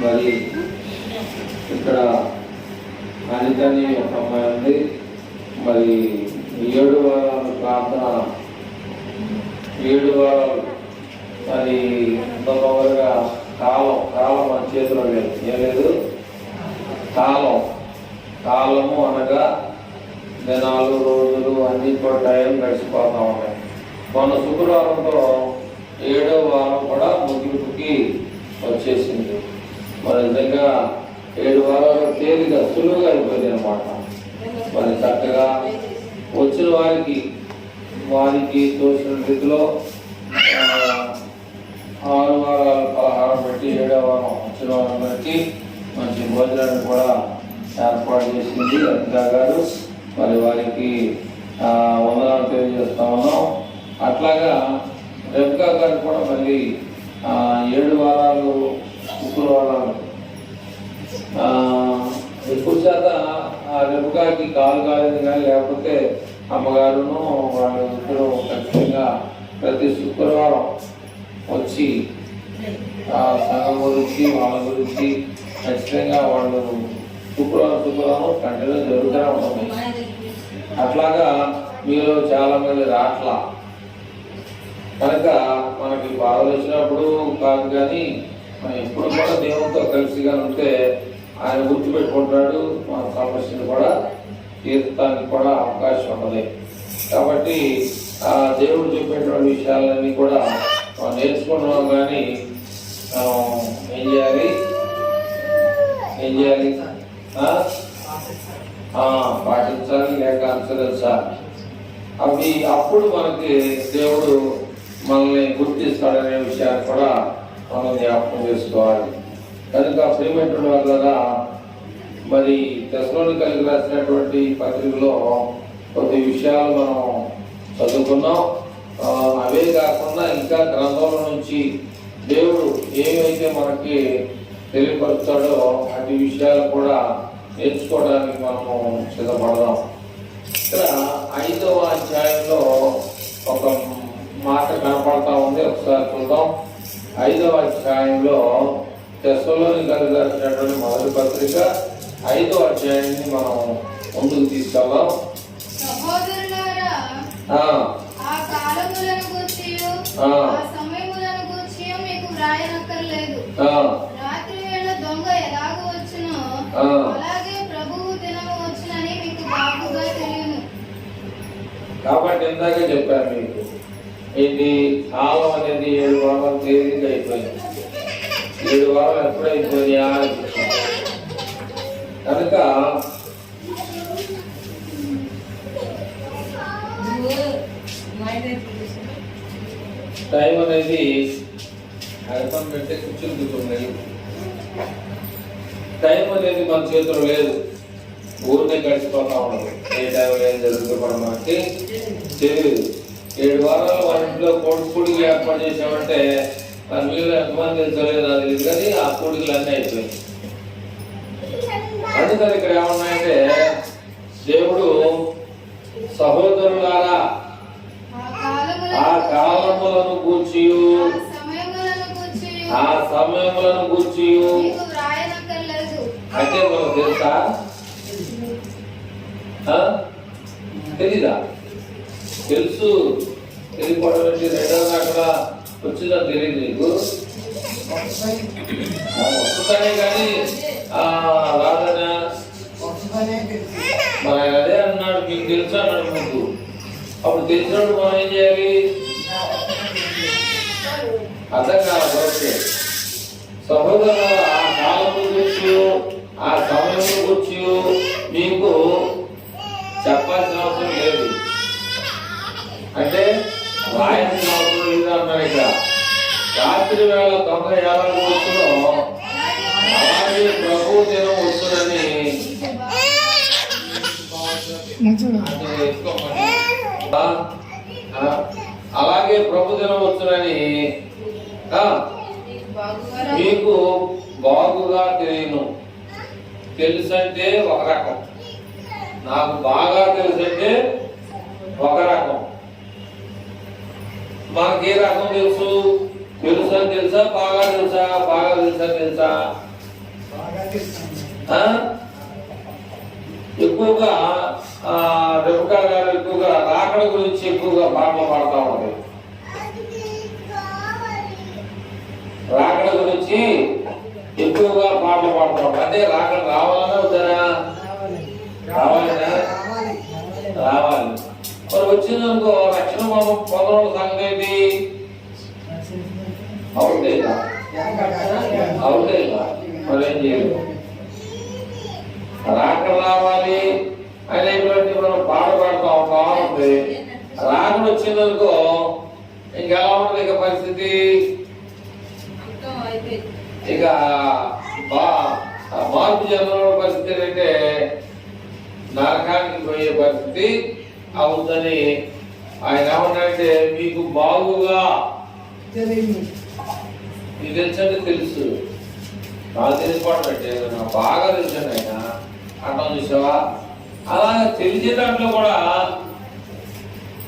మరి ఇక్కడ అనితని ఒక అమ్మాయి ఉంది. మరి 7 వారాలు ప్రార్థన, 7 వారాలు మరి తొందరగా కాలం మన చేతిలో లేదు. ఏం లేదు, కాలము అనగా దినాలు, రోజులు అన్ని కూడా టైం గడిచిపోతా ఉన్నాయి. మొన్న శుక్రవారంతో 7వ వారం కూడా ముగింపుకి వచ్చేసింది. మరి నిజంగా 7 వారాలు తేలిగా సులువుగా అయిపోయింది అనమాట. మరి చక్కగా వచ్చిన వారికి తోచిన రీతిలో 6 వారాల పలహారం పెట్టి 7వ వారం వచ్చిన వారం బట్టి మంచి భోజనాన్ని కూడా ఏర్పాటు చేసింది అనితా గారు. మరి వారికి వందనాలు తెలియజేస్తా ఉన్నాం. అట్లాగా రెబ్కా గారు కూడా మళ్ళీ 7 వారాలు శుక్రవారాలు ఎక్కువ శాతం రెబ్కాకి కాలు కాలేదు, కానీ లేకపోతే అమ్మగారును వాళ్ళు ఇద్దరు ఖచ్చితంగా ప్రతి శుక్రవారం వచ్చి సంఘం గురించి వాళ్ళ గురించి ఖచ్చితంగా వాళ్ళు శుక్రవారం కంటిన్యూ జరుగుతూనే ఉంటుంది. అట్లాగా మీరు చాలా మంది రాట్లా కనుక మనకి బాధలు వచ్చినప్పుడు కాదు, కానీ మనం ఎప్పుడు కూడా దేవునితో కలిసిగా ఉంటే ఆయన గుర్తుపెట్టుకుంటాడు. మన సమస్యను కూడా తీర్చడానికి కూడా అవకాశం ఉన్నది. కాబట్టి ఆ దేవుడు చెప్పేటువంటి విషయాలన్నీ కూడా మనం నేర్చుకుంటున్నాం. కానీ ఏం చేయాలి పాటించాలి, లేక అనుసరించాలి. అవి అప్పుడు మనకి దేవుడు మనల్ని గుర్తిస్తాడనే విషయాన్ని కూడా మనం జ్ఞాపకం చేసుకోవాలి. కనుక ప్రియమైనటువంటి వాళ్ళ మరి తెస్సలోనికైకి రాసినటువంటి పత్రికలో కొద్ది విషయాలు మనం చదువుకున్నాం. అవే కాకుండా ఇంకా గ్రంథంలో నుంచి దేవుడు ఏమైతే మనకి తెలియపరుస్తాడో అటు విషయాలు కూడా నేర్చుకోవడానికి మనము సిద్ధపడదాం. ఇక్కడ 5వ అధ్యాయంలో ఒక మాట కనపడతా ఉంది, ఒకసారి చూద్దాం. 5వ అధ్యాయంలో తెస్సలోనికైకి రాసినటువంటి మొదటి పత్రిక 5వ అధ్యాయాన్ని మనం ముందుకు తీసుకెళ్దాం. కాబట్టి ఇందాక చెప్పాను మీకు, ఇది కాలం అనేది 7 వారాలు తేలిక అయిపోయింది. 7 వారాలు ఎప్పుడైపోయినాయా కనుక టైం అనేది అర్థం పెట్టే కూర్చుంటున్నాయి. టైం అనేది మన చేతిలో లేదు, ఊరినే గడిచిపోతా ఉండదు. ఏ టైంలో ఏం జరుగుతుందో కూడా మనకి తెలియదు. 7 వారాలు వాళ్ళ ఇంట్లో కూడికి ఏర్పాటు చేసామంటే మన మీరు ఎంతమంది తెలుసలేదు అది తెలియదు, కానీ ఆ కూడికలు అన్నీ అయిపోయింది. అందుకని ఇక్కడ ఏమన్నాయంటే, దేవుడు సహోదరులారా ఆ కాలములను గూర్చి ఆ సమయములను గూర్చి అంటే మనకు తెలుసా? తెలీదా? తెలుసు. తెలియకపోవడం ఏంటి? 2వ అక్కడ వచ్చిందా తెలియదు నీకు? వస్తుందనే కానీ రాదనా? మరి అదే అన్నాడు, మీకు తెలుసు అన్నాడు ముందు. అప్పుడు తెలిసినప్పుడు మనం ఏం చేయాలి? అర్థం కాదు. ఓకే, సహోదరుల ఆ కాలము గురించి ఆ సమయం గురించి మీకు చెప్పాల్సిన అవసరం లేదు. అంటే రాయాల్సిన అవసరం లేదు అన్నారు. ఇక్కడ రాత్రి వేళ దొంగ ఎలా వస్తుందో అలాగే ప్రభు దినం వస్తుందని అలాగే ప్రభు దినం వస్తుందని మీకు బాగుగా తెలియను. తెలుసంటే ఒక రకం, నాకు బాగా తెలుసంటే ఒక రకం. మనకి ఏ రకం తెలుసు? తెలుసా బాగా తెలుసా? బాగా తెలుసా? ఎక్కువగా రెబకా గారు ఎక్కువగా రాకడ గురించి ఎక్కువగా పాటలు పాడుతూ ఉంటారు. రాకడ గురించి ఎక్కువగా పాటలు పాడుతూ ఉంటారు. అంటే రాకడ రావాలన్నా వద్దారా? రావాలనా? రావాలి. మరి వచ్చిందనుకో రక్షణ పొందడం సంగతి ఏంటి? అవుతే మరి ఏం చేయదు. రాకడ రావాలి అనేటువంటి మనం పాట పాడుతూ ఉంటాం. రాకడ వచ్చిందనుకో ఇంకెలా ఉంటుంది ఇక పరిస్థితి? ఇక మార్పు జన్మలో పరిస్థితి ఏంటంటే నరకానికి పోయే పరిస్థితి అవుతుందని ఆయన ఏమన్నాడంటే మీకు బాగుగా మీకు తెలుసంటే తెలుసు, నాకు తెలిసిపోవడం నాకు బాగా తెలుసండి ఆయన అంటాం చూసావా? అలాగే తెలిసే దాంట్లో కూడా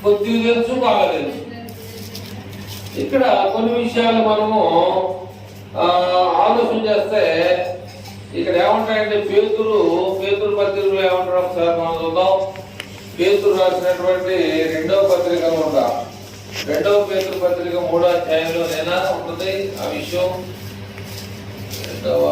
కొద్దిగా తెలుసు, బాగా తెలుసు. ఇక్కడ కొన్ని విషయాలు మనము ఆలోచన చేస్తే ఇక్కడ ఏమంటాయంటే పేతురు పత్రికలు ఏమంటారు ఒకసారి మనం చూద్దాం. పేతురు రాసినటువంటి 2వ పత్రిక ఉందా? 2వ పేతురు పత్రిక 3వ అధ్యాయంలో నేనా ఉంటుంది ఆ విషయం. 2వ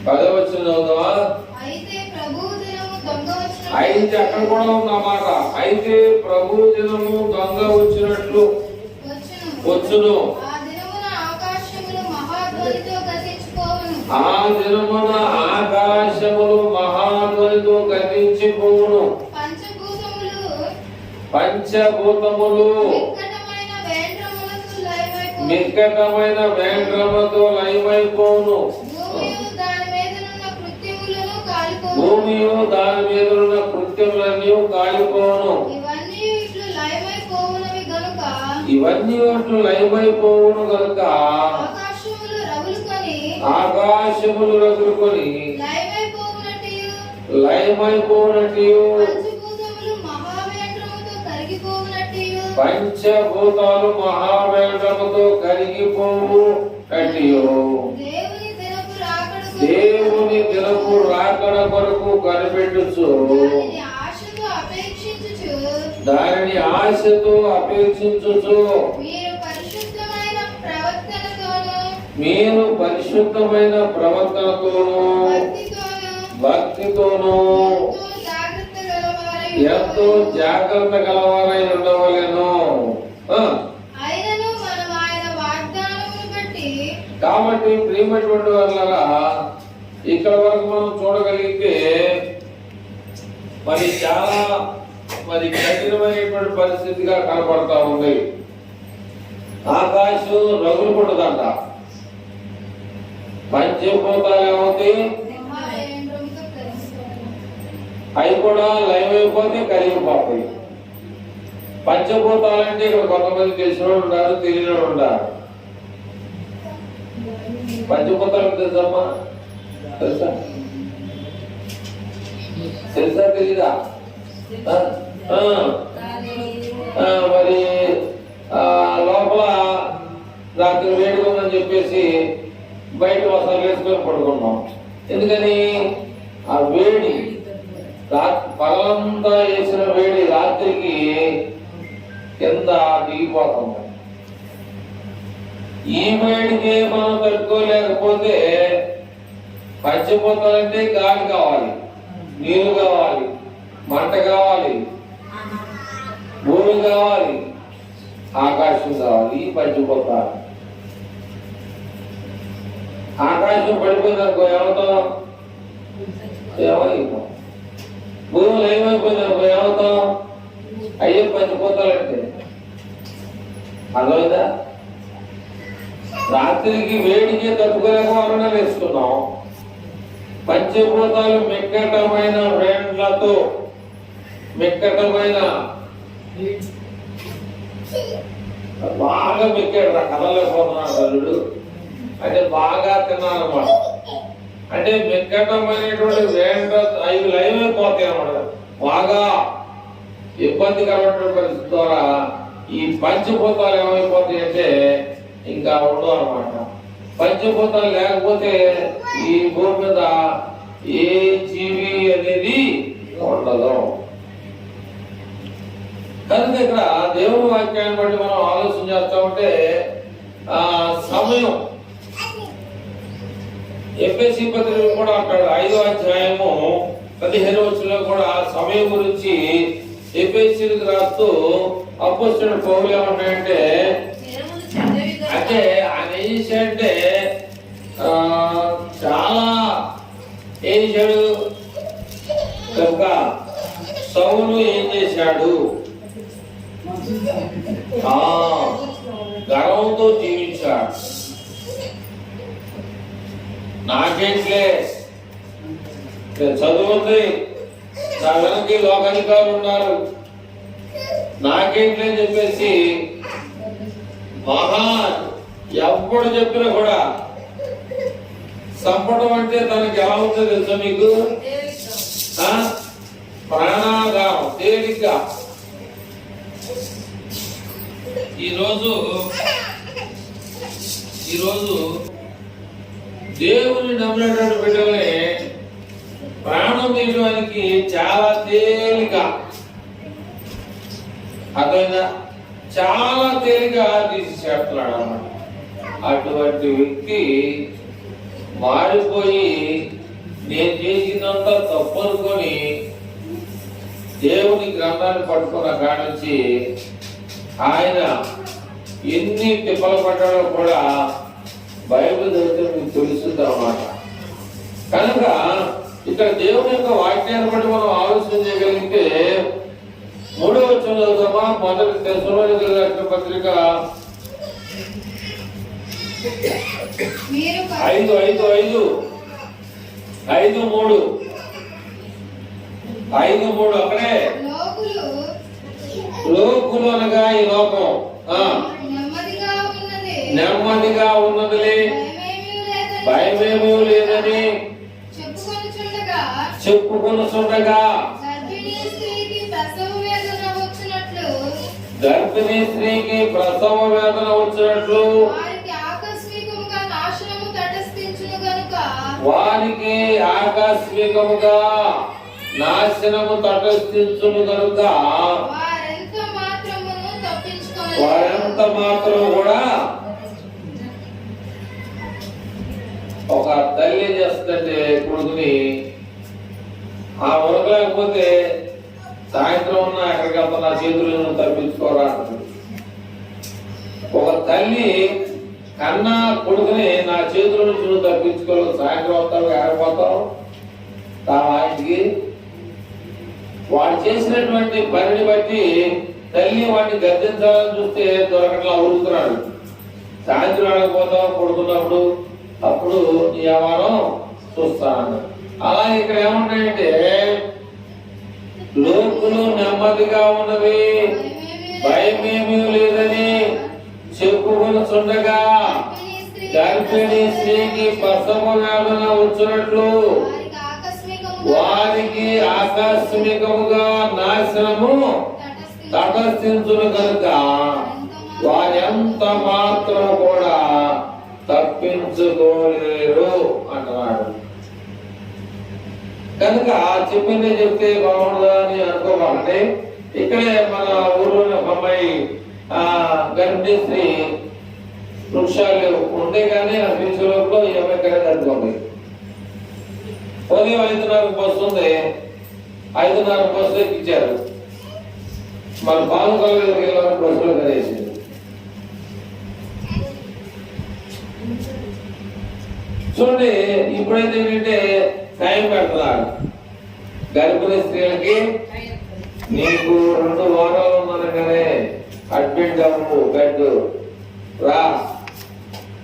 పదవచనం చదువుదామా? అయితే అక్కడ కూడా ఉందన్నమాట. అయితే ప్రభు దినము దొంగ వచ్చినట్లు వచ్చును. ఆ దినమున ఆకాశములు మహాధ్వనితో గతించిపోవును. పంచభూతములు మిక్కటమైన వేండ్రములతో లయమైపోవును. భూమియు దాని మీద ఉన్న కృత్యములన్నీ కాలిపోవును. ఇవన్నీ ఇట్లు లయమైపోవును గనుక ఆకాశములు రగులుకొని లయమైపోవునట్టు పంచభూతాలు మహావేంద్రముతో కరిగిపోవునట్టు దేవుని దినపు రాకడ కొరకు కనిపెట్టుచు దానిని ఆశతో అపేక్షించుచు మీరు పరిశుద్ధమైన ప్రవర్తనతోనూ భక్తితోనూ ఎంతో జాగ్రత్త గలవారై ఉండవలెను. కాబట్టి ప్రియమైనటువంటి వాళ్ళరా ఇక్కడ వరకు మనం చూడగలిగితే మరి చాలా కఠినమైనటువంటి పరిస్థితిగా కనపడతా ఉంది. ఆకాశం రగులు పడుతుందంట. పంచభూతాలు ఏమవుతాయి? అవి కూడా లయమైపోతే కరిగిపోతాయి. పంచభూతాలంటే ఇక్కడ కొంతమంది తెలిసిన వాళ్ళు ఉన్నారు, తెలియని వాళ్ళు ఉన్నారు. పంచభూతాలు తెలుసమ్మా? తెలుసా తెలీదా? మరి లోపల రాత్రి వేడిగా ఉందని చెప్పేసి బయట వస్త్రాలు వేసుకొని పడుకున్నాం. ఎందుకని? ఆ వేడి పగలంతా వేసిన వేడి రాత్రికి కింద దిగిపోతుంది. ఈ వేడికి మనం తట్టుకోలేకపోతే పంచభూతాలంటే గాలి కావాలి, నీరు కావాలి, మంట కావాలి, భూమి కావాలి, ఆకాశం కావాలి. ఈ పంచభూతాలు. ఆకాశం పడిపోయిందనుకో ఏమవుతాం? ఏమైపో. భూమిలో ఏమైపోయిందనుకో ఏమవుతాం? అయ్యే పంచభూతాలంటే అర్థమైందా? రాత్రికి వేడికి తట్టుకోలేక వలన వేసుకున్నాం. పంచభూతాలు మిక్కటమైన వేండ్లతో మిక్కటమైన బాగా మిక్కాడు. కదలేకపోతున్నాడు తల్లుడు అంటే బాగా తిన్నానమాట. అంటే మింగటం అనేటువంటి వేంట అవి లైవ్ అయిపోతాయి అన్నమాట. బాగా ఇబ్బందికరమైన పరిస్థితి ద్వారా ఈ పంచభూతాలు ఏమైపోతాయి అంటే ఇంకా ఉండవు అనమాట. పంచభూతాలు లేకపోతే ఈ భూమి మీద ఏ జీవి అనేది ఉండదు. కనుక ఇక్కడ దేవుని వాక్యాన్ని బట్టి మనం ఆలోచన చేస్తా ఉంటే సమయం ఎఫెసీ పత్రిక కూడా అంటాడు 5వ అధ్యాయము 15వ వచనంలో కూడా సమయం గురించి ఎఫెసీలకు రాస్తూ అపోస్తలుడు పౌలు ఏమంటాడంటే అంటే ఆయన ఏం చేశాడంటే చాలా ఏం చేశాడు కనుక సౌలు ఏం చేశాడు గర్వంతో జీవించాడు. నాకేంట్లే చదువుంది, నా వెనక్కి లోకాధికారులు ఉన్నారు, నాకేంట్లే చెప్పేసి ఎప్పుడు చెప్పినా కూడా చంపడం అంటే తనకి ఎలా ఉందో తెలుసా మీకు? ప్రాణాధారం తేలిగ్గా. ఈరోజు దేవుని నమ్మినటువంటి బిడ్డల్ని ప్రాణం తీయడానికి చాలా తేలిక, అర్థమైందా? చాలా తేలిగా తీసేస్తున్నాడు అన్నమాట. అటువంటి వ్యక్తి మారిపోయి నేను చేసినంత తప్పు అనుకొని దేవుని గ్రంథాన్ని పట్టుకున్న కాడ నుంచి ఆయన ఎన్ని తిప్పలు పడ్డాడో కూడా బైబిల్ చదివితే మీకు తెలుస్తుంది అన్నమాట. కనుక ఇక్కడ దేవుని యొక్క వాక్యాన్ని బట్టి మనం ఆలోచన చేయగలిగితే 3వ వచనం చదువుతామా? మొదటి తెస్సలోనికీయులకు రాసిన పత్రిక 5:3 అక్కడే లోకులు అనగా ఈ లోకం నెమ్మదిగా ఉన్నదిలే, భయమేమీ లేదని చెప్పుకొనుచుండగా గర్భిణీ స్త్రీకి ప్రసవ వేదన వచ్చినట్లు వారికి ఆకస్మికముగా నాశనము తటస్థించును కనుక వారెంత మాత్రం కూడా. ఒక తల్లి చేస్తుంటే కొడుకుని ఆ ఉరకలేకపోతే సాయంత్రం ఉన్న ఎక్కడికి వెళ్తా నా చేతులను తప్పించుకోరా అంటుంది. ఒక తల్లి కన్నా కొడుకుని నా చేతుల నుంచి నువ్వు తప్పించుకోవాలి, సాయంత్రం వస్తావు ఆడిపోతావు తా ఇంటికి. వాడు చేసినటువంటి పనిని బట్టి తల్లి వాడిని గర్జించాలని చూస్తే దొరకట్లా ఉరుకుతున్నాడు. సాయంత్రం ఆడకపోతావు కొడుకున్నప్పుడు, అప్పుడు నీ వ్యవహారం చూస్తాను. అలాగే ఇక్కడ ఏముంటాయంటే లోకులు నెమ్మదిగా ఉన్నవి, భయమేమీ లేదని చెప్పుకొనుచుండగా గర్భిణీ స్త్రీకి ప్రసవ వేదన వచ్చినట్లు వారికి ఆకస్మికముగా నాశనము తటస్థించును కనుక వారెంత మాత్రం కూడా తప్పించుకోలేరు అంటున్నాడు. కనుక చెప్పిందే చెప్తే బాగుండదా అని అనుకోవాలంటే ఇక్కడే మన ఊరిలో అమ్మాయి గర్భిణీ స్త్రీ వృక్షాలు ఉండే కానీ ఆ ఫ్యూచర్లో ఈ అమ్మాయి ఇక్కడ తట్టుకోండి. ఉదయం 5:30 బస్సు ఉంది, 5:30 బస్సు ఎక్కించారు. మన పాలు కలగలికి వెళ్ళాలని బస్సులో కలిసి చూడండి. ఇప్పుడైతే ఏంటంటే టైం పెడుతున్నారు గర్భిణీ స్త్రీలకి. నీకు 2 వారాలు ఉందనగానే అడ్మిట్ అవ్వు, బెడ్ రా.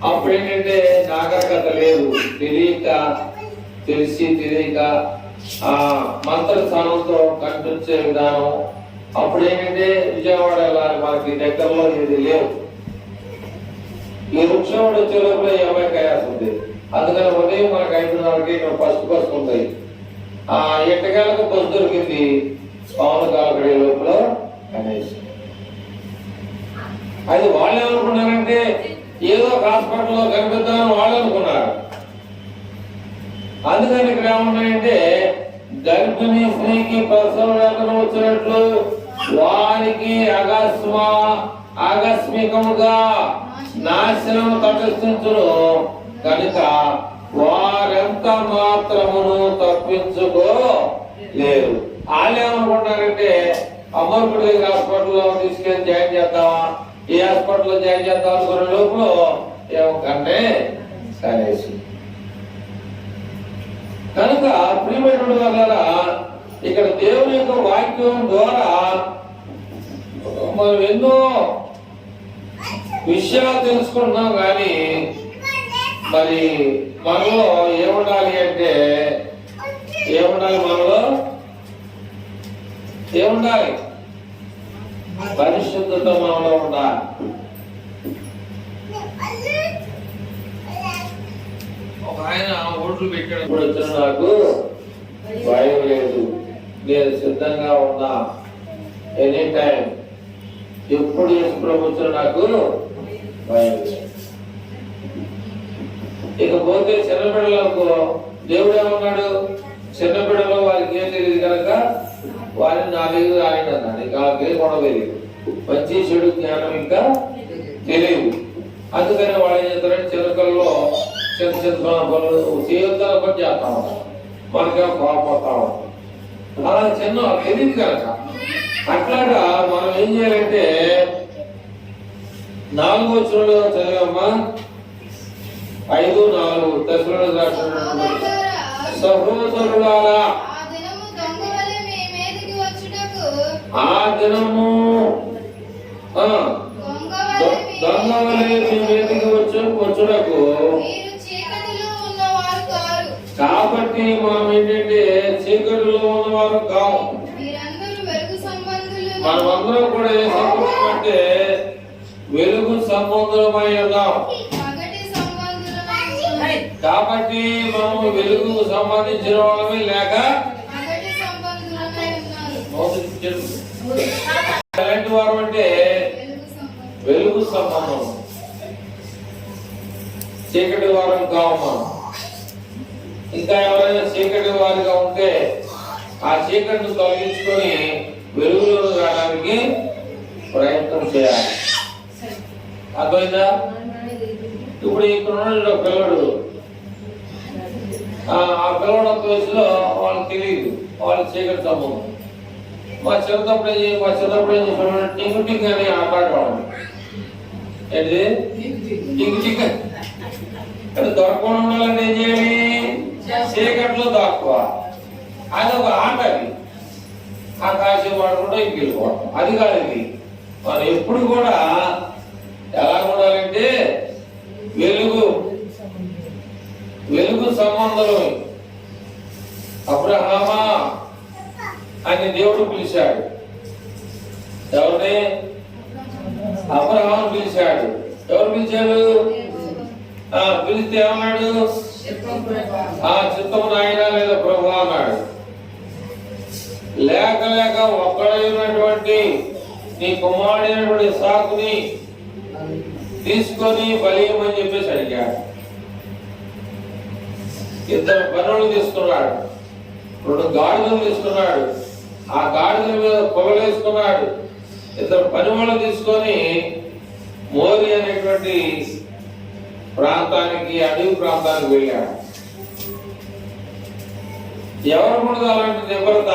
అప్పుడు ఏంటంటే నాగరికత లేదు, తెలియక ఆ మంత్ర స్థానంతో కనిపించే విధానం. అప్పుడు ఏంటంటే విజయవాడ వెళ్ళాలి, మనకి దగ్గరలో ఇది లేవు. ఈ వృక్షం వచ్చే లోపల 50 కయాల్సి ఉంది. అందుకని ఉదయం మనకు 5:30కి ఫస్ట్ బస్ ఉంటాయి. ఆ 8 గంటలకు బస్సు దొరికింది. పవన్ కాలకడే లోపల అనేసి అది వాళ్ళు ఏమనుకున్నారంటే ఏదో ఒక హాస్పిటల్లో కనిపిద్దామని వాళ్ళు అనుకున్నారు. అందుకని ఇక్కడ ఏమన్నాయంటే గర్భిణీ స్త్రీకి ప్రసవ వేదన వచ్చినట్లు వారికి ఆకస్మికముగా నాశనం తటస్థించును కనుక వారెంత మాత్రమును తప్పించుకోలేరు. వాళ్ళు ఏమనుకుంటారంటే అమ్మర్పుడి దగ్గర హాస్పిటల్లో తీసుకెళ్ళి జాయిన్ చేద్దామా, ఈ హాస్పిటల్లో జాయిన్ చేద్దాం అనుకునే లోపల ఏమకంటే అనేసి. కనుక ప్రియమైనటువంటి వాళ్ళారా, ఇక్కడ దేవుని యొక్క వాక్యం ద్వారా మనం ఎన్నో విషయాలు తెలుసుకుంటున్నాం. కానీ మరి మనలో ఏముండాలి అంటే మనలో ఏముండాలి? పరిశుద్ధత మనలో ఉండాలి. ఒక ఆయన ఓట్లు పెట్టాడు, ఇప్పుడు వచ్చిన నాకు భయం లేదు, నేను సిద్ధంగా ఉన్నా, ఎనీ టైం ఎప్పుడు యేసుప్రభు వచ్చిన నాకు భయం లేదు. ఇకపోతే చిన్నపిల్లలకు దేవుడు ఏమన్నాడు? చిన్నపిల్లలు వారికి ఏం తెలియదు కనుక వారిని నా దగ్గర ఆయన అన్నాడు. ఇంకా వాళ్ళకి కూడా తెలియదు, మంచి చెడు జ్ఞానం ఇంకా తెలియదు. అందుకని వాళ్ళు ఏం చేస్తారంటే చిన్నకల్లో చిన్న చిన్న పనులు చేయొద్దని పని చేస్తా ఉంటారు, మనకేమో కోల్పోతా ఉంటాం. అలా చిన్న తెలియదు కనుక అట్లాగా మనం ఏం చేయాలంటే 4వ వచనంలో చదివమ్మా, 5:4 దశలోనికి రాసిన సహోదరులారా, ఆ దినము దొంగవలే మీ మీదకి వచ్చుటకు. కాబట్టి మనం ఏంటంటే చీకటిలో ఉన్నవారు కావు, మనమందరం కూడా ఏ సంబంధం అంటే వెలుగు సంబంధమై ఉన్నాం. కాబట్టి మనము వెలుగు సంబంధించిన వాళ్ళమే లేక ఎలాంటి వారు అంటే వెలుగు సంబంధం, చీకటి వారం కావమా. ఇంకా ఎవరైనా చీకటి వారిగా ఉంటే ఆ చీకటిని తొలగించుకొని వెలుగులో రావడానికి ప్రయత్నం చేయాలి. అర్థమైందా? ఇప్పుడు ఇక్కడ ఉన్న పిల్లడు, ఆ పిల్లడు వయసులో వాళ్ళకి తెలియదు, వాళ్ళకి చీకటి సంబంధం. మా చిన్నప్పుడు ఏం చేసేవాడు? టింగు టింగ్ అని ఆటాడేవాడు. ఏంటి టింగు టింగ్ అంటే దొరకకుండా ఉండాలంటే ఏం చేయాలి? చీకట్లో దాక్కువ. అది ఒక ఆట. అది ఆ కాసేపు వాడుకుంటూ ఇంటికి వెళ్ళిపోవడం, అది కాదు. ఇది మనం ఎప్పుడు కూడా ఎలా ఉండాలంటే వెలుగు సంబంధం. అబ్రహామా అని దేవుడు పిలిచాడు. ఎవరిని? అబ్రహాము పిలిచాడు. ఎవరు పిలిచాడు? పిలిస్తే ఏమన్నాడు? చిత్తము నాయన లేదా ప్రభు అన్నాడు. లేక ఒక్కడైనటువంటి నీ కుమారుడైనటువంటి ఇస్సాకుని తీసుకొని బలియమని చెప్పేసి అడిగాడు. 2 పనులు తీసుకున్నాడు, 2 గాడిదలు తీసుకున్నాడు, ఆ గాడిదల మీద పొగలేసుకున్నాడు. 2 పనివాళ్ళు తీసుకొని మోరి అనేటువంటి ప్రాంతానికి, అడవి ప్రాంతానికి వెళ్ళాడు. ఎవరికి ఉండదు అలాంటి నిబరత?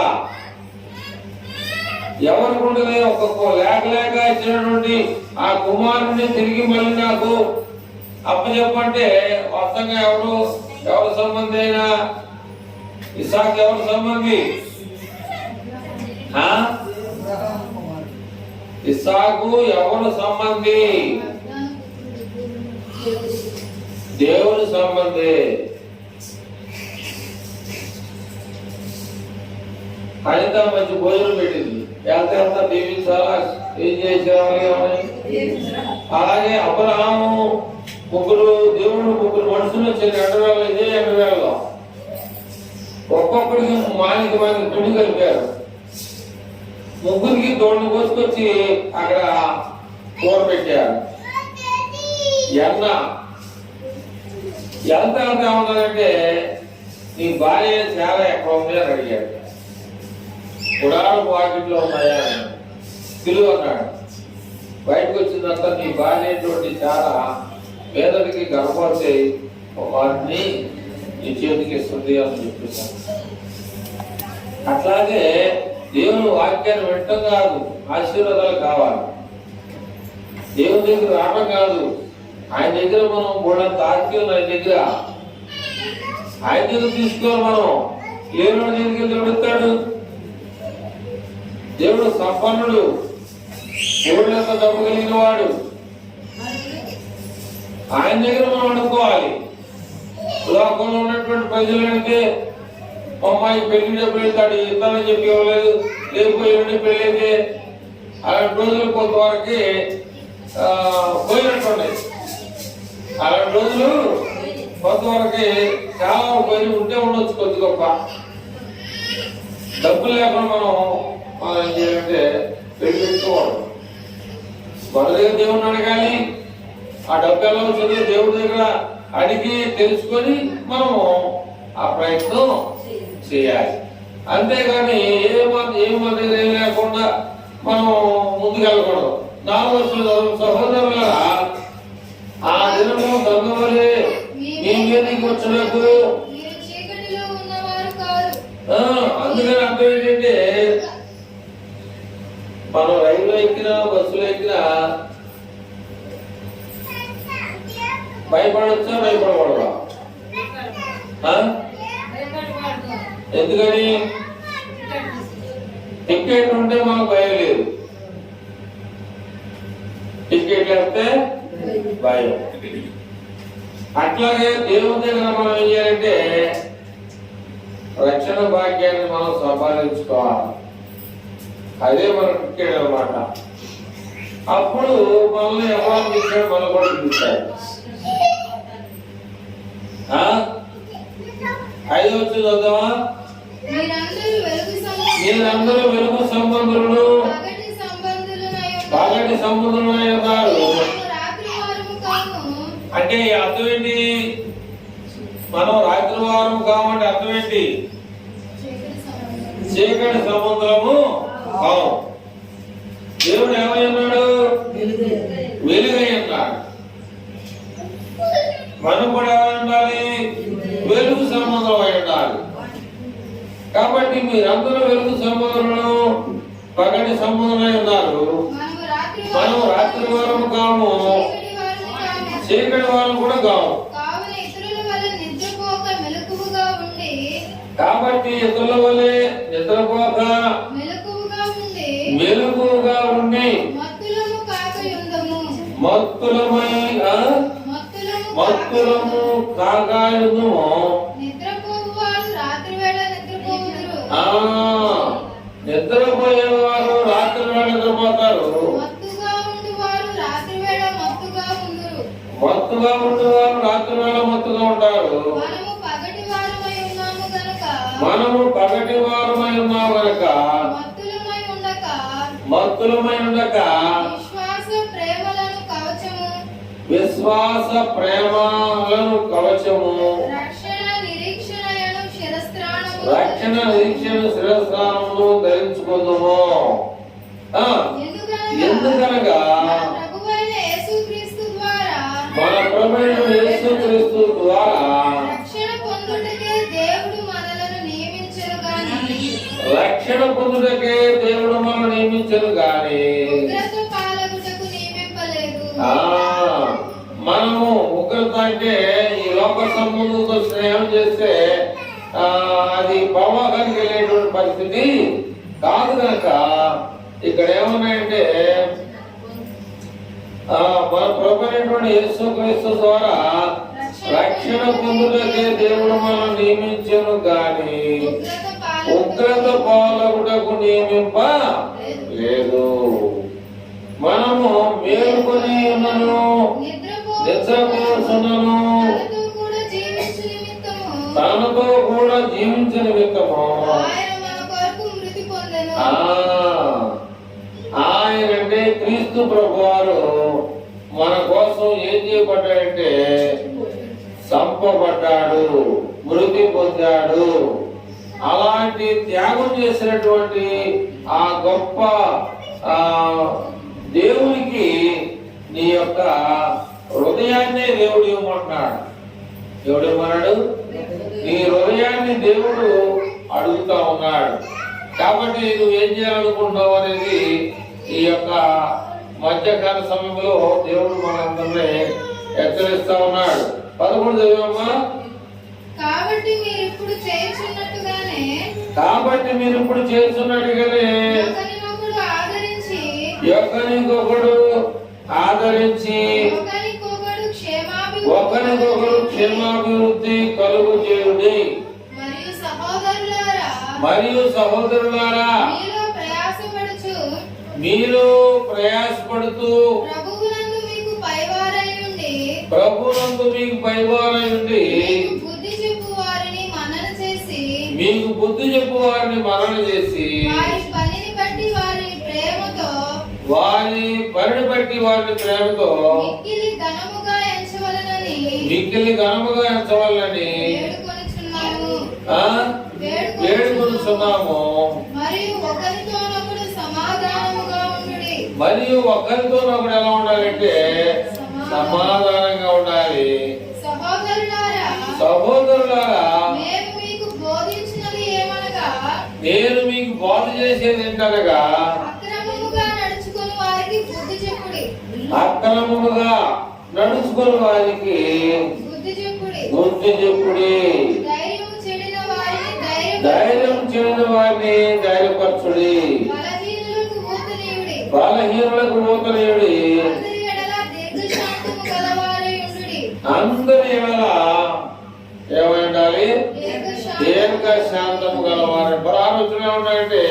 ఎవరికి ఉండదు? ఒక్కొక్క లేక ఇచ్చినటువంటి ఆ కుమారుడిని తిరిగి మళ్ళీ నాకు అప్పచెప్పంటే వాస్తవంగా ఎవరు సంబంధి అయినా? ఇస్సాకు ఎవరు సంబంధి? ఇస్సాకు ఎవరు సంబంధి? దేవుని సంబంధి. ఆయనతో మంచి భోజనం పెట్టింది, ఎంత దీవించాలా, ఏం చేసేవాళ్ళు. అలాగే అబ్రహాము ముగ్గురు మనుషులు వచ్చారు ఎండవేళ. ఇదే ఎండవేళలో ఒక్కొక్కడికి మానికి పిండి కలిపారు. ముగ్గురికి దోణి కోసుకొచ్చి అక్కడ కూర పెట్టారు. ఎంత ఏమన్నారంటే నీ భార్య చాలా ఎక్కడ ఉంది అని అడిగాడు. గుడాలు పాకెట్లో ఉన్నాయా పిలువ అన్నాడు. బయటకు వచ్చిందంతా నీ భార్య చాలా పేదలకి గర్భవతి వారిని నీ చేతికి ఇస్తుంది అని చెప్తున్నాను. అట్లాగే దేవుని వాక్యాన్ని వినటం కాదు, ఆశీర్వాదాలు కావాలి. దేవుని దగ్గర రావడం కాదు, ఆయన దగ్గర మనం బోళ్ళంత ఆశీర్వాదం ఆయన దగ్గర తీసుకోవాలి. మనం లేని దగ్గరికి వెళ్ళి అడుగుతాడు. దేవుడు సంపన్నుడు, బోళ్ళంత డబ్బు కలిగిన వాడు. ఆయన దగ్గర మనం అడుక్కోవాలి. లోకంలో ఉన్నటువంటి ప్రజలకి అమ్మాయి పెళ్లి డబ్బులు వెళ్తాడు, ఇస్తానని చెప్పి ఇవ్వలేదు, లేకపోయి పెళ్లి అయితే అలాంటి రోజులు కొంతవరకు పోయినట్టున్నాయి. అలాంటి రోజులు కొంతవరకు చాలా పోయి ఉంటే ఉండొచ్చు కొద్ది గొప్ప. డబ్బులు లేకుండా మనం ఏం చేయాలంటే పెళ్లి పెట్టుకోవాలి. మన దగ్గర దేవుడిని అడగాలి. ఆ డబ్బు ఎలా వచ్చిందో దేవుడి దగ్గర అడిగి తెలుసుకొని మనము ఆ ప్రయత్నం చేయాలి. అంతేగాని ఏం మన దగ్గర ఏం లేకుండా మనం ముందుకెళ్ళకూడదు. 4 వర్షాలు సహోదరుల ఆ దినము దొంగవలే మీ మీదకి వచ్చినకు. అందుకని అర్థం ఏంటంటే మనం రైల్లో ఎక్కినా బస్సులో ఎక్కినా భయపడొచ్చా భయపడకూడదా? ఎందుకని టికెట్ ఉంటే మాకు భయం లేదు, టికెట్ లేకపోతే భయం. అట్లాగే దేవుని దగ్గర మనం ఏం చేయాలంటే రక్షణ భాగ్యాన్ని మనం సంపాదించుకోవాలి. అదే మన టికెట్ అన్నమాట. అప్పుడు మనల్ని ఎవరు పిలిచాడు, మనం కూడా పిలుస్తాడు. 5వ వచనం చదువుదామా? మీరందరూ వెలుగు సంబంధులను పగటి సంబంధులై ఉన్నారు. అంటే అర్థం ఏంటి? మనం రాత్రి వారం కావంటే అర్థం ఏంటి? చీకటి సముద్రము కావు. దేవుడు ఏమై ఉన్నాడు? వెలుగై ఉన్నాడు. మనం కూడా ఏమై ఉండాలి? వెలుగు సంబంధం అయి ఉండాలి. కాబట్టి మీరందరూ వెలుగు సంబంధులను పగటి సంబంధమై ఉన్నారు. మనం రాత్రి వారం కాము, చీకటి వారం కూడా కావు. కాబట్టి ఇతరుల వలె నిద్రపోక మెలకువగా ఉండి మత్తులము కాగాయును. నిద్రపోయేవారు రాత్రి వేళ నిద్రపోతారు, మత్తుగా ఉండేవారు రాత్రి వేళ మత్తుగా ఉంటారు. మనము పగటి వారమై ఉన్నాము గనక మత్తులమై ఉండక విశ్వాస ప్రేమలను కవచము, రక్షణ నిరీక్షణ శిరస్త్రాణమును ధరించుకుందాము. ఎందుకనగా మన ప్రభువైన యేసుక్రీస్తు ద్వారా రక్షణ పొందుటకే దేవుడు మనల్ని నియమించను గాని మనము ఉగ్రత అంటే ఈ లోక సంబంధంతో స్నేహం చేస్తే అది పరలోకానికి వెళ్ళేటువంటి పరిస్థితి కాదు. కనుక ఇక్కడ ఏమన్నాయంటే మన ప్రభువైనటువంటి యేసుక్రీస్తు ద్వారా రక్షణ పొందుటకే దేవుడు మనల్ని నియమించను గాని ఉగ్రత పాలకుటకు నియమింప లేదు. మనము మేలుకొని ఉన్నను, నిద్రపో చేయుచున్నను. తనతో కూడా జీవించు నిమిత్తము ఆయన అంటే క్రీస్తు ప్రభువారు మన కోసం ఏం చేయబడ్డాడంటే చంపబడ్డాడు, మృతి పొందాడు. అలాంటి త్యాగం చేసినటువంటి ఆ గొప్ప దేవునికి నీ యొక్క హృదయాన్నే దేవుడు ఇవ్వమంటున్నాడు. దేవుడు ఏమన్నాడు? నీ హృదయాన్ని దేవుడు అడుగుతా ఉన్నాడు. కాబట్టి నువ్వేం చేయాలనుకుంటున్నావు అనేది ఈ యొక్క మధ్యకాల సమయంలో దేవుడు మనందరినీ హెచ్చరిస్తా ఉన్నాడు. 11 చదివమ్మా. కాబట్టి మీరు ఇప్పుడు చేస్తున్నట్టుగానే ఒకరికొకడు ఆదరించి ఒకరికొకరు క్షేమాభివృద్ధి కలుగు చేయుడి. మరియు సహోదరులారా మీరు ప్రయాసపడుతూ ప్రభువునందు మీకు పైవారై ఉండి మీకు బుద్ధి చెప్పు వారిని మనన చేసి వారి పనిని బట్టి వారిని ప్రేమతో మిక్కిలి ఘనముగా ఎంచవలనని వేడుకొనుచున్నాము. మరియు ఒకరితో ఎలా ఉండాలంటే సమాధానంగా ఉండాలి. సహోదరులారా నేను మీకు బోధ చేసేది ఏంటనగా అక్రమముగా నడుచుకుని వారికి బుద్ధి చెప్పుడి. ధైర్యం చెడిన వారిని ధైర్యపరచుడి. బలహీనులకు ఊతనీయుడి. అందరి ఏమై ఉండాలి? దీర్ఘ శాంతము గలవారు. పరాలోచన ఏమన్నాయంటే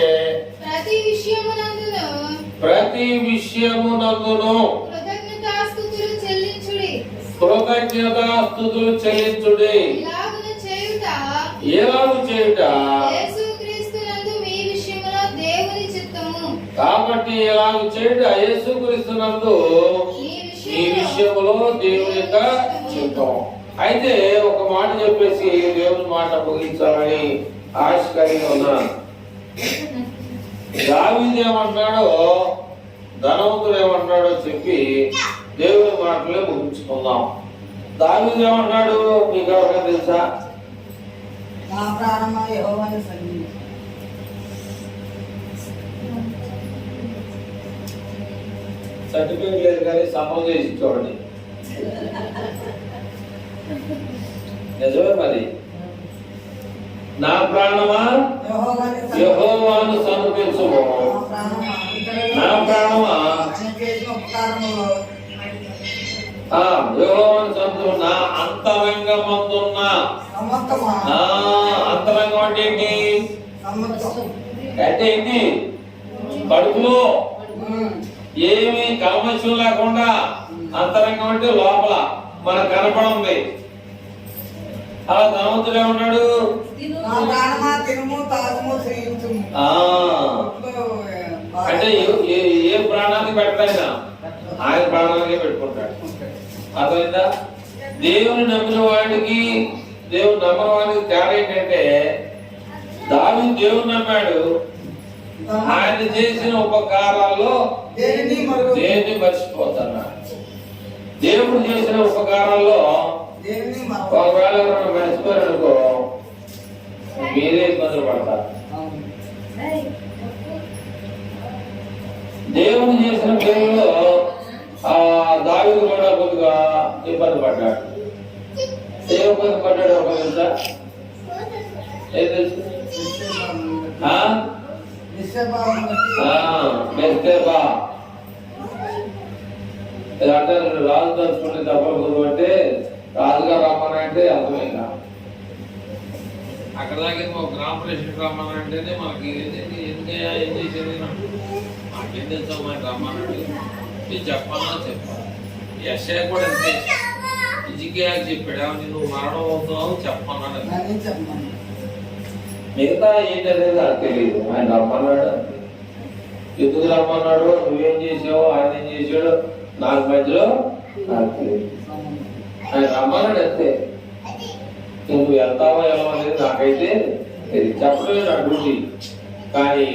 ప్రతి విషయమునందును కృతజ్ఞతాస్తుతులు చెల్లించుడి. ఎలాగు చేయుట కాబట్టి ఎలాగు చేయుట యేసుక్రీస్తునందు ఈ విషయములో దేవుని యొక్క చిత్తం. అయితే ఒక మాట చెప్పేసి దేవుని మాట ముగించాలని ఆశ కలిగి ఉన్నాను. దావీదు ఏమంటున్నాడో ధనవంతుడు ఏమంటున్నాడో చెప్పి దేవుని మాటలే ముగించుకుందాం. దావీదు ఏమంటున్నాడు మీకు ఎవరికైనా తెలుసా? సర్టిఫికేట్ లేదు కానీ సంబంధం చేసి చూడండి. నిజమే మరి. నా ప్రాణమా యెహోవాను సమర్పించుము. నా ప్రాణమా యెహోవాను సమర్పించు. నా అంతరంగమందున్న అంతరంగం అంటే ఏంటి? అంటే ఏంటి? కడుపులో ఏమి కల్మషం లేకుండా అంతరంగం అంటే లోపల మన కనపడుంది. అలా ధనవంతుడు ఏమన్నాడు? అంటే ఏ ప్రాణానికి పెట్టాయినా ఆయన ప్రాణాలకే పెట్టుకుంటాడు. అర్థమైందా? దేవుని నమ్మిన వాడికి దేవుని నమ్మిన వాడికి తేడా ఏంటంటే దావీదు దేవుని నమ్మాడు. ఆయన చేసిన ఉపకారాల్లో దేన్ని మర్చిపోతున్నాడు. దేవుడు చేసిన ఉపకారాల్లో ఒకవేళ ఎవరైనా మర్చిపోయారనుకో మీరే ఇబ్బందులు పడతారు. దేవుడు చేసిన పేరులో దావీదు కూడా కొద్దిగా ఇబ్బంది పడ్డాడు. ఏ ఇబ్బంది పడ్డాడు ఒక తెలుసా? ఏం తెలుసు? రాజు తలుచుకుంటే దెబ్బలు గురువు అంటే రాజుగారు రమ్మనంటే అర్థమైందా? అక్కడ దాకా ఒక గ్రామ ప్రెసిడెంట్ రమ్మనంటేనే మనకి ఎందుకయ్యా ఏం చేసేది మాకేం తెలుసా మనకి రమ్మన్నాడు చెప్పాలా చెప్పాలి. ఎస్ఐ కూడా అంతే. హిజ్కియాకి చెప్పాడు, ఏమని నువ్వు మరణం అవుతావు చెప్పమన్నాడు. మిగతా ఏంటనేది నాకు తెలియదు. ఆయన రమ్మన్నాడు, ఎందుకు రమ్మన్నాడు, నువ్వేం చేసావు, ఆయన ఏం చేశాడు నాకు మధ్యలో నాకు తెలియదు. ఆయన రమ్మన్నాడు అంతే. నువ్వు వెళ్తావో ఎలా అనేది నాకైతే తెలియదు, చెప్పడమే నా డ్యూటీ. కానీ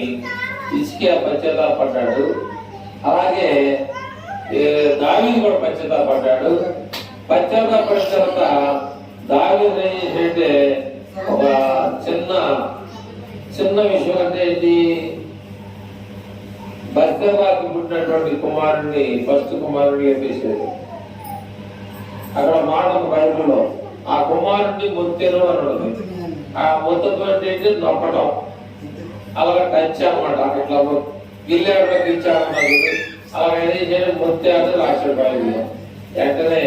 హిజ్కియా పశ్చాత్తాపడ్డాడు, అలాగే దావీదు కూడా పశ్చాత్తాపడ్డాడు. పశ్చాత్తాపడిన తర్వాత దావీదు ఏం చేసేటే ఒక చిన్న విషయం అంటే ఏంటి, బత్షెబాకి పుట్టినటువంటి కుమారుడిని ఫస్ట్ కుమారుడిని చెప్పేసాడు. అక్కడ మాట బైబిల్లో ఆ కుమారుడిని మొత్తెను అన్నది. ఆ మొత్తతో ఏంటి నొక్కడం, అలాగే టచ్ అన్నమాట. ఇట్లా గిల్లాడ గిచ్చాడన్నది. అలాగే చేయడం మొత్తాడు రాశాడు బైబిల్లో. వెంటనే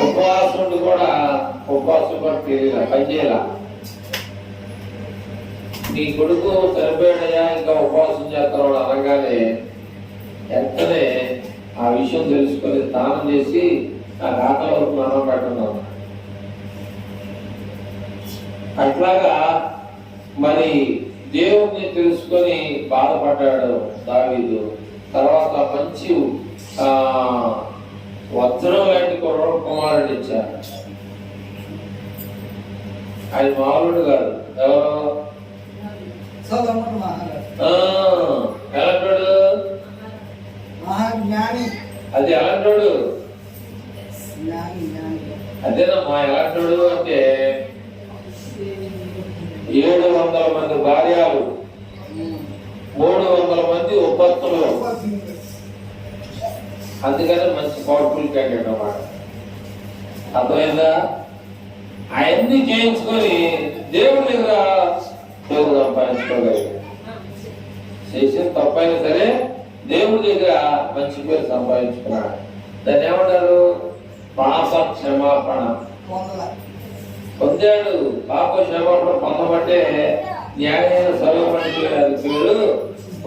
ఉపవాసం కూడా తెలియదు, పనిచేయాల. నీ కొడుకు చనిపోయాడయ్యా ఇంకా ఉపవాసం చేస్తాడు అనగానే వెంటనే ఆ విషయం తెలుసుకొని స్నానం చేసి ఆ రాతలో స్నానం పెట్టున్నాను. అట్లాగా మరి దేవుణ్ణి తెలుసుకొని బాధపడ్డాడు దావీదు. తర్వాత మంచి వజ్రం లాంటి కుమారుడు ఇచ్చారు. ఆయన మామూలుడు కాదు, ఎవరు ఎలాంటోడు, అది ఎలాంటోడు, అదేనమ్మా ఎలాంటోడు అంటే 700 మంది భార్యలు, 300 మంది ఉపత్తులు. అందుకని మంచి పవర్ఫుల్ క్యాండిడేట్ అన్నమాట. అర్థమైందా? అవన్నీ చేయించుకొని దేవుడి దగ్గర దేవుడు సంపాదించుకోగలిగాడు. చేసిన తప్పైనా సరే దేవుడి దగ్గర మంచి పేరు సంపాదించుకున్నాడు. దాన్ని ఏమంటారు? పాప క్షమాపణ పొందాడు. పాప క్షమాపణ పొందబట్టే న్యాయమైన సర్వపడికి అది పేరు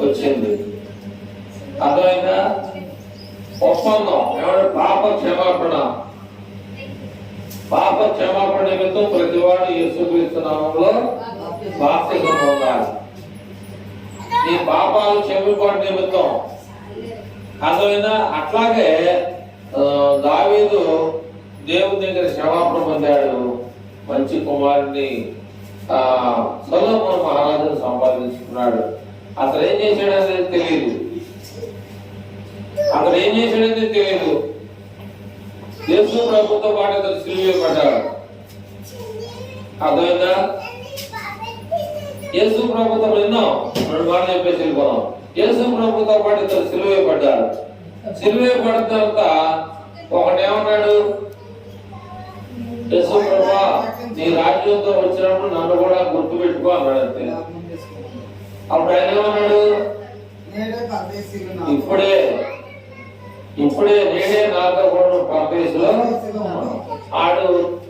వచ్చింది. అర్థమైందా? ఒప్పందం ఏమంటే పాప క్షమాపణ. పాప క్షమాపణ నిమిత్తం ప్రతివాడు యేసుక్రీస్తు నామములో బాప్తిసం పొందాలి. నీ పాపాలు క్షమింపడం నిమిత్తం. అర్థమైందా? అట్లాగే దావీదు దేవుని దగ్గర క్షమాపణ పొందాడు. మంచి కుమారుడిని సొలొమోను మహారాజును సంపాదించుకున్నాడు. అతను ఏం చేశాడనేది తెలియదు. యేసు ప్రభుతో పాటు అతను సిలువ పడ్డాడు. అర్థమైందా? యేసు ప్రభుతో ఎన్నో 2 మాటలు చెప్పేసి వెళ్ళిపోదాం. యేసు ప్రభుతో పాటు ఇతను సిలువ పడ్డాడు. సిలువ పడిన తర్వాత ఒకటేమన్నాడు, యేసు ప్రభువా నీ రాజ్యంతో వచ్చినప్పుడు నన్ను కూడా గుర్తు పెట్టుకో అన్నాడు అంతే. అప్పుడు ఆయన ఏమన్నాడు, ఇప్పుడే నేనే నాతో కూడా పరదేశంలో. ఆడు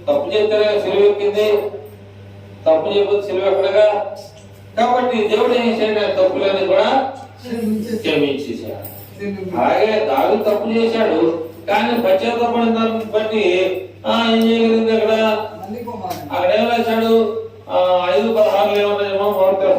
తప్పు చేస్తేనే సిలువ ఎక్కింది, తప్పు చేయకపోతే సిలువ ఎక్కడగా. కాబట్టి దేవుడు ఏం చేశాడు, తప్పులని కూడా క్షమించేశాడు. అలాగే దావీదు తప్పు చేశాడు, కానీ పశ్చాత్తాపడిన దాన్ని బట్టి ఏం చేయగలిగింది. అక్కడ ఏం రాశాడు, 5:16 ఏమన్నాయేమో, 5:16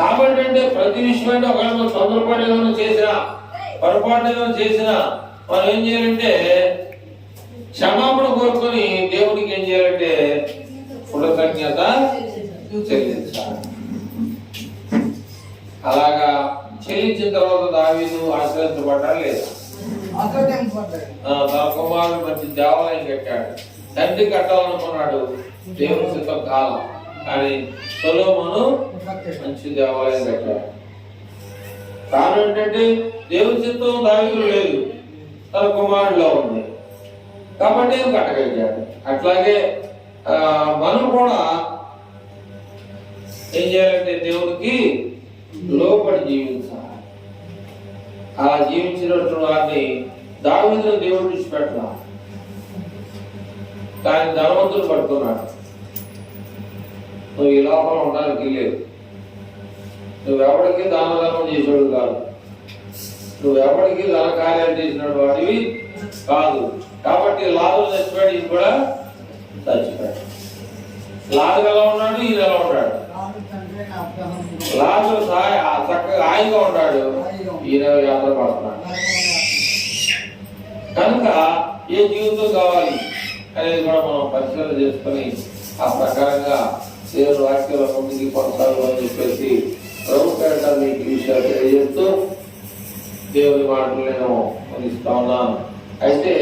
కాబట్టి అంటే ప్రతి విషయం అంటే ఒకవేళ తొందరపాటు ఏమైనా చేసినా, పొరపాటు ఏమైనా చేసినా మనం ఏం చేయాలంటే క్షమాపణ కోరుకొని దేవుడికి ఏం చేయాలంటే కృతజ్ఞత చెల్లించాలి. అలాగా చెల్లించిన తర్వాత దావీదు ఆశ్రయించబడ్డాడు లేదా? తన కుమారుడు మంచి దేవాలయం కట్టాడు. తండ్రి కట్టాలనుకున్నాడు, దేవుని సిద్ధం కాలం. కానీ సొలొమోను మంచి దేవాలయం కట్టాడు. కారణం ఏంటంటే దేవుని చిత్తం దావీదులో లేదు, తన కుమారుడిలో ఉంది కాబట్టి కట్టగలిగాడు. అట్లాగే మనం కూడా ఏం చేయాలంటే దేవుడికి లోపడి జీవించాలి. అలా జీవించినట్టు వారిని దావీదును దేవుడు విడిచిపెట్టాలి. కానీ ధనవంతుడు పట్టుకున్నాడు. నువ్వు ఈ లోపల ఉండడానికి లేదు. నువ్వెవడికి దాన ధర్మం చేసేవాడు కాదు. నువ్వెవడికి ధన కార్యాలు చేసినాడు వాడివి కాదు. కాబట్టి లాజరు చచ్చిపోయాడు, ఈయన కూడా చచ్చిపోయాడు. లాజరు ఎలా ఉన్నాడు, ఈయన ఎలా ఉన్నాడు? లాజరు చక్కగా హాయిగా ఉన్నాడు, ఈయన యాత్ర పడుతున్నాడు. కనుక ఏ జీవితం కావాలి అనేది కూడా మనం పరిశీలన చేసుకొని ఆ ప్రకారంగా దేవుని వాక్యంలో ముందుకి కొనసాగమని చెప్పేసి ప్రభు పేరిట మీకు ఈ విషయాలు తెలియజేస్తూ దేవుని మాటలు నేను అందిస్తా ఉన్నాను. అయితే